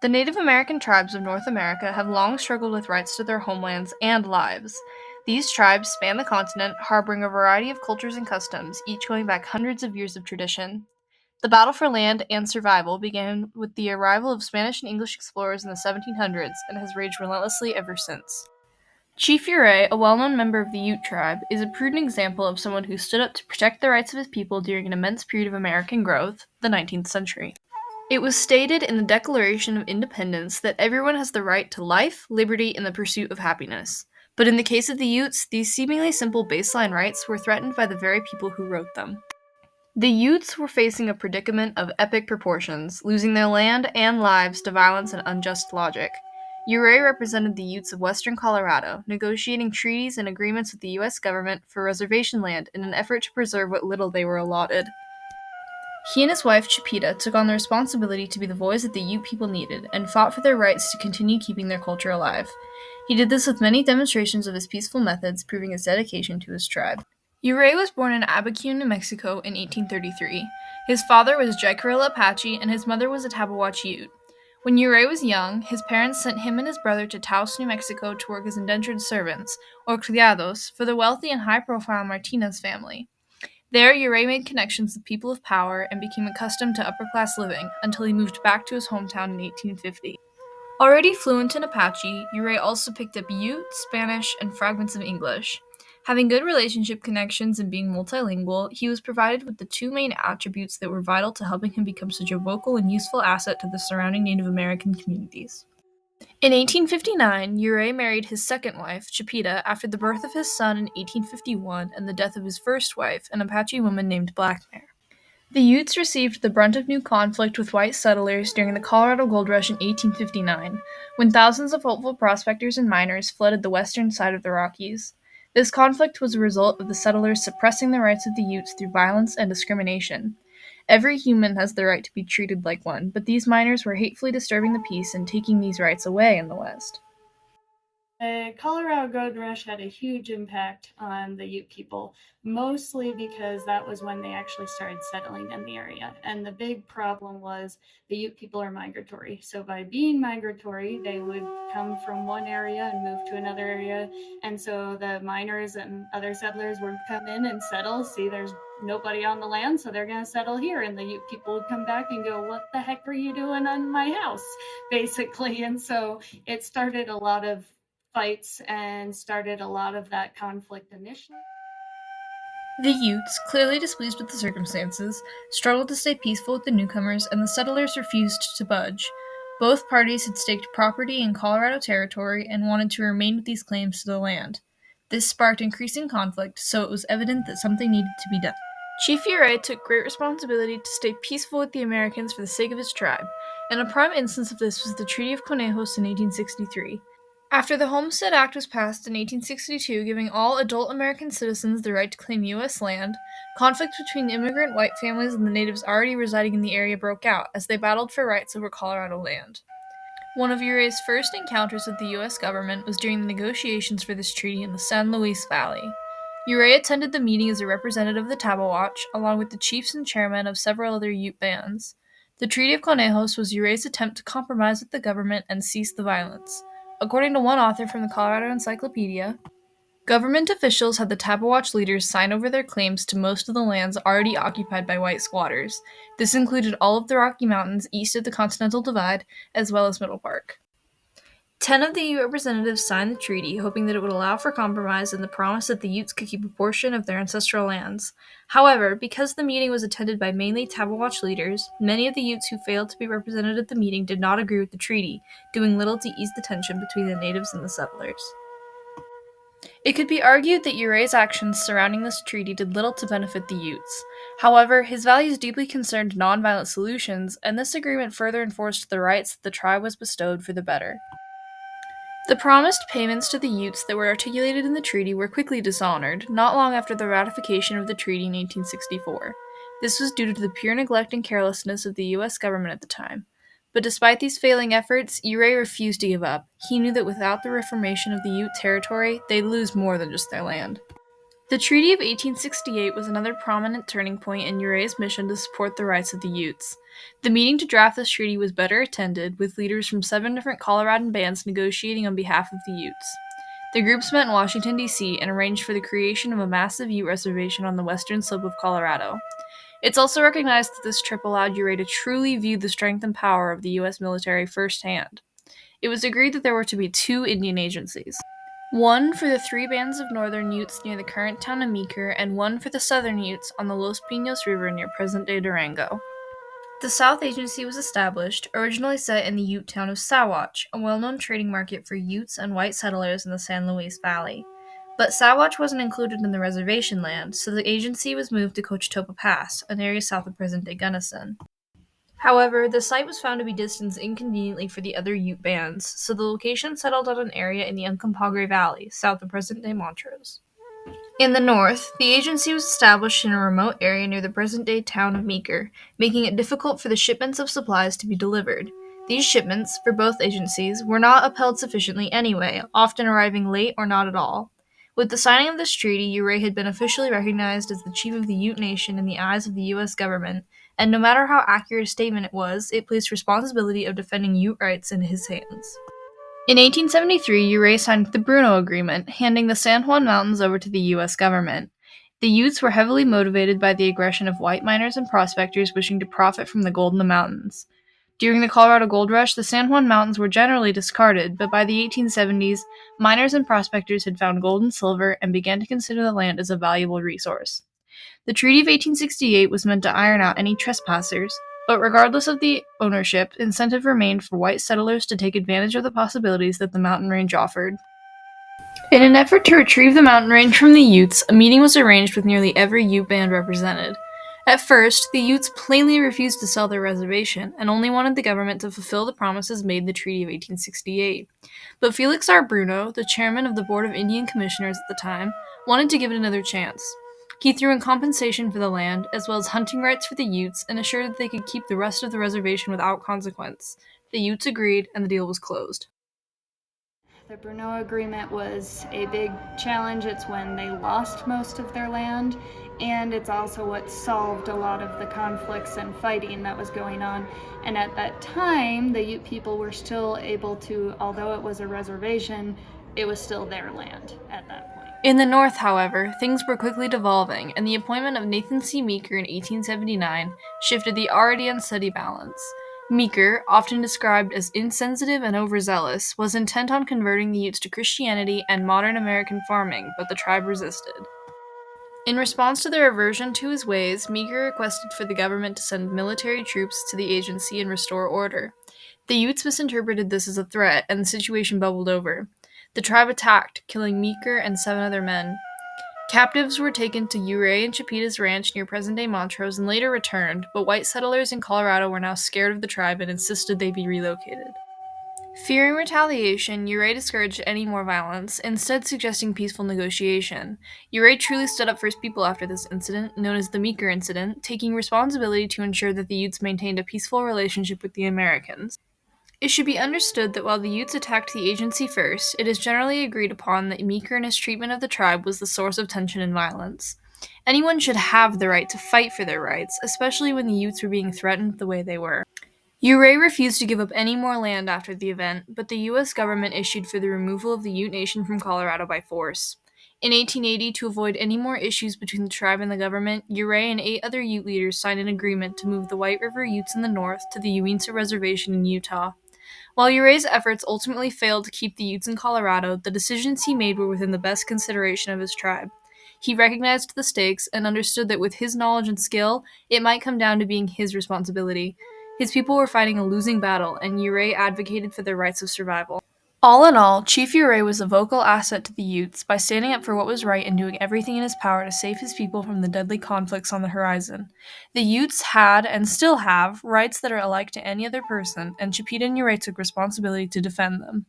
The Native American tribes of North America have long struggled with rights to their homelands and lives. These tribes span the continent, harboring a variety of cultures and customs, each going back hundreds of years of tradition. The battle for land and survival began with the arrival of Spanish and English explorers in the 1700s and has raged relentlessly ever since. Chief Ouray, a well-known member of the Ute tribe, is a prudent example of someone who stood up to protect the rights of his people during an immense period of American growth, the 19th century. It was stated in the Declaration of Independence that everyone has the right to life, liberty, and the pursuit of happiness. But in the case of the Utes, these seemingly simple baseline rights were threatened by the very people who wrote them. The Utes were facing a predicament of epic proportions, losing their land and lives to violence and unjust logic. Ouray represented the Utes of western Colorado, negotiating treaties and agreements with the U.S. government for reservation land in an effort to preserve what little they were allotted. He and his wife, Chipeta, took on the responsibility to be the voice that the Ute people needed, and fought for their rights to continue keeping their culture alive. He did this with many demonstrations of his peaceful methods, proving his dedication to his tribe. Ouray was born in Abiquiu, New Mexico in 1833. His father was Jicarilla Apache, and his mother was a Tabawach Ute. When Ouray was young, his parents sent him and his brother to Taos, New Mexico to work as indentured servants, or criados, for the wealthy and high-profile Martinez family. There, Ouray made connections with people of power and became accustomed to upper-class living until he moved back to his hometown in 1850. Already fluent in Apache, Ouray also picked up Ute, Spanish, and fragments of English. Having good relationship connections and being multilingual, he was provided with the two main attributes that were vital to helping him become such a vocal and useful asset to the surrounding Native American communities. In 1859, Ouray married his second wife, Chipeta, after the birth of his son in 1851 and the death of his first wife, an Apache woman named Blackmare. The Utes received the brunt of new conflict with white settlers during the Colorado Gold Rush in 1859, when thousands of hopeful prospectors and miners flooded the western side of the Rockies. This conflict was a result of the settlers suppressing the rights of the Utes through violence and discrimination. Every human has the right to be treated like one, but these miners were hatefully disturbing the peace and taking these rights away in the West. The Colorado Gold Rush had a huge impact on the Ute people, mostly because that was when they actually started settling in the area. And the big problem was the Ute people are migratory. So by being migratory, they would come from one area and move to another area. And so the miners and other settlers would come in and settle, see there's nobody on the land, so they're going to settle here. And the Ute people would come back and go, "What the heck are you doing on my house?" basically. And so it started a lot of fights and started a lot of that conflict initially. The Utes, clearly displeased with the circumstances, struggled to stay peaceful with the newcomers, and the settlers refused to budge. Both parties had staked property in Colorado territory and wanted to remain with these claims to the land. This sparked increasing conflict, so it was evident that something needed to be done. Chief Ouray took great responsibility to stay peaceful with the Americans for the sake of his tribe, and a prime instance of this was the Treaty of Conejos in 1863. After the Homestead Act was passed in 1862, giving all adult American citizens the right to claim U.S. land, conflict between immigrant white families and the natives already residing in the area broke out as they battled for rights over Colorado land. One of Ouray's first encounters with the U.S. government was during the negotiations for this treaty in the San Luis Valley. Ouray attended the meeting as a representative of the Tabawach, along with the chiefs and chairmen of several other Ute bands. The Treaty of Conejos was Ouray's attempt to compromise with the government and cease the violence. According to one author from the Colorado Encyclopedia, government officials had the Tabawach leaders sign over their claims to most of the lands already occupied by white squatters. This included all of the Rocky Mountains east of the Continental Divide, as well as Middle Park. 10 of the Ute representatives signed the treaty, hoping that it would allow for compromise and the promise that the Utes could keep a portion of their ancestral lands. However, because the meeting was attended by mainly Tabawach leaders, many of the Utes who failed to be represented at the meeting did not agree with the treaty, doing little to ease the tension between the natives and the settlers. It could be argued that Ouray's actions surrounding this treaty did little to benefit the Utes. However, his values deeply concerned nonviolent solutions, and this agreement further enforced the rights that the tribe was bestowed for the better. The promised payments to the Utes that were articulated in the treaty were quickly dishonored, not long after the ratification of the treaty in 1864. This was due to the pure neglect and carelessness of the U.S. government at the time. But despite these failing efforts, Ouray refused to give up. He knew that without the reformation of the Ute territory, they'd lose more than just their land. The Treaty of 1868 was another prominent turning point in Ouray's mission to support the rights of the Utes. The meeting to draft this treaty was better attended, with leaders from 7 different Coloradan bands negotiating on behalf of the Utes. The groups met in Washington, D.C., and arranged for the creation of a massive Ute reservation on the western slope of Colorado. It's also recognized that this trip allowed Ouray to truly view the strength and power of the U.S. military firsthand. It was agreed that there were to be 2 Indian agencies. One for the 3 bands of northern Utes near the current town of Meeker, and one for the southern Utes on the Los Pinos River near present-day Durango. The South Agency was established, originally set in the Ute town of Sawatch, a well-known trading market for Utes and white settlers in the San Luis Valley. But Sawatch wasn't included in the reservation land, so the agency was moved to Cochetopa Pass, an area south of present-day Gunnison. However, the site was found to be distanced inconveniently for the other Ute bands, so the location settled on an area in the Uncompahgre Valley, south of present-day Montrose. In the north, the agency was established in a remote area near the present-day town of Meeker, making it difficult for the shipments of supplies to be delivered. These shipments, for both agencies, were not upheld sufficiently anyway, often arriving late or not at all. With the signing of this treaty, Ouray had been officially recognized as the chief of the Ute Nation in the eyes of the U.S. government, and no matter how accurate a statement it was, it placed responsibility of defending Ute rights in his hands. In 1873, Ouray signed the Bruno Agreement, handing the San Juan Mountains over to the U.S. government. The Utes were heavily motivated by the aggression of white miners and prospectors wishing to profit from the gold in the mountains. During the Colorado Gold Rush, the San Juan Mountains were generally discarded, but by the 1870s, miners and prospectors had found gold and silver and began to consider the land as a valuable resource. The Treaty of 1868 was meant to iron out any trespassers, but regardless of the ownership, incentive remained for white settlers to take advantage of the possibilities that the mountain range offered. In an effort to retrieve the mountain range from the Utes, a meeting was arranged with nearly every Ute band represented. At first, the Utes plainly refused to sell their reservation and only wanted the government to fulfill the promises made in the Treaty of 1868. But Felix R. Bruno, the chairman of the Board of Indian Commissioners at the time, wanted to give it another chance. He threw in compensation for the land, as well as hunting rights for the Utes, and assured that they could keep the rest of the reservation without consequence. The Utes agreed, and the deal was closed. The Bruno Agreement was a big challenge. It's when they lost most of their land, and it's also what solved a lot of the conflicts and fighting that was going on. And at that time, the Ute people were still able to, although it was a reservation, it was still their land at that point. In the North, however, things were quickly devolving, and the appointment of Nathan C. Meeker in 1879 shifted the already unsteady balance. Meeker, often described as insensitive and overzealous, was intent on converting the Utes to Christianity and modern American farming, but the tribe resisted. In response to their aversion to his ways, Meeker requested for the government to send military troops to the agency and restore order. The Utes misinterpreted this as a threat, and the situation bubbled over. The tribe attacked, killing Meeker and 7 other men. Captives were taken to Ouray and Chipeta's ranch near present-day Montrose and later returned, but white settlers in Colorado were now scared of the tribe and insisted they be relocated. Fearing retaliation, Ouray discouraged any more violence, instead suggesting peaceful negotiation. Ouray truly stood up for his people after this incident, known as the Meeker Incident, taking responsibility to ensure that the Utes maintained a peaceful relationship with the Americans. It should be understood that while the Utes attacked the agency first, it is generally agreed upon that Meeker and his treatment of the tribe was the source of tension and violence. Anyone should have the right to fight for their rights, especially when the Utes were being threatened the way they were. Ouray refused to give up any more land after the event, but the U.S. government issued for the removal of the Ute Nation from Colorado by force. In 1880, to avoid any more issues between the tribe and the government, Ouray and 8 other Ute leaders signed an agreement to move the White River Utes in the north to the Uinta Reservation in Utah. While Ouray's efforts ultimately failed to keep the Utes in Colorado, the decisions he made were within the best consideration of his tribe. He recognized the stakes and understood that with his knowledge and skill, it might come down to being his responsibility. His people were fighting a losing battle, and Ouray advocated for their rights of survival. All in all, Chief Ouray was a vocal asset to the Utes by standing up for what was right and doing everything in his power to save his people from the deadly conflicts on the horizon. The Utes had, and still have, rights that are alike to any other person, and Chipeta and Ouray took responsibility to defend them.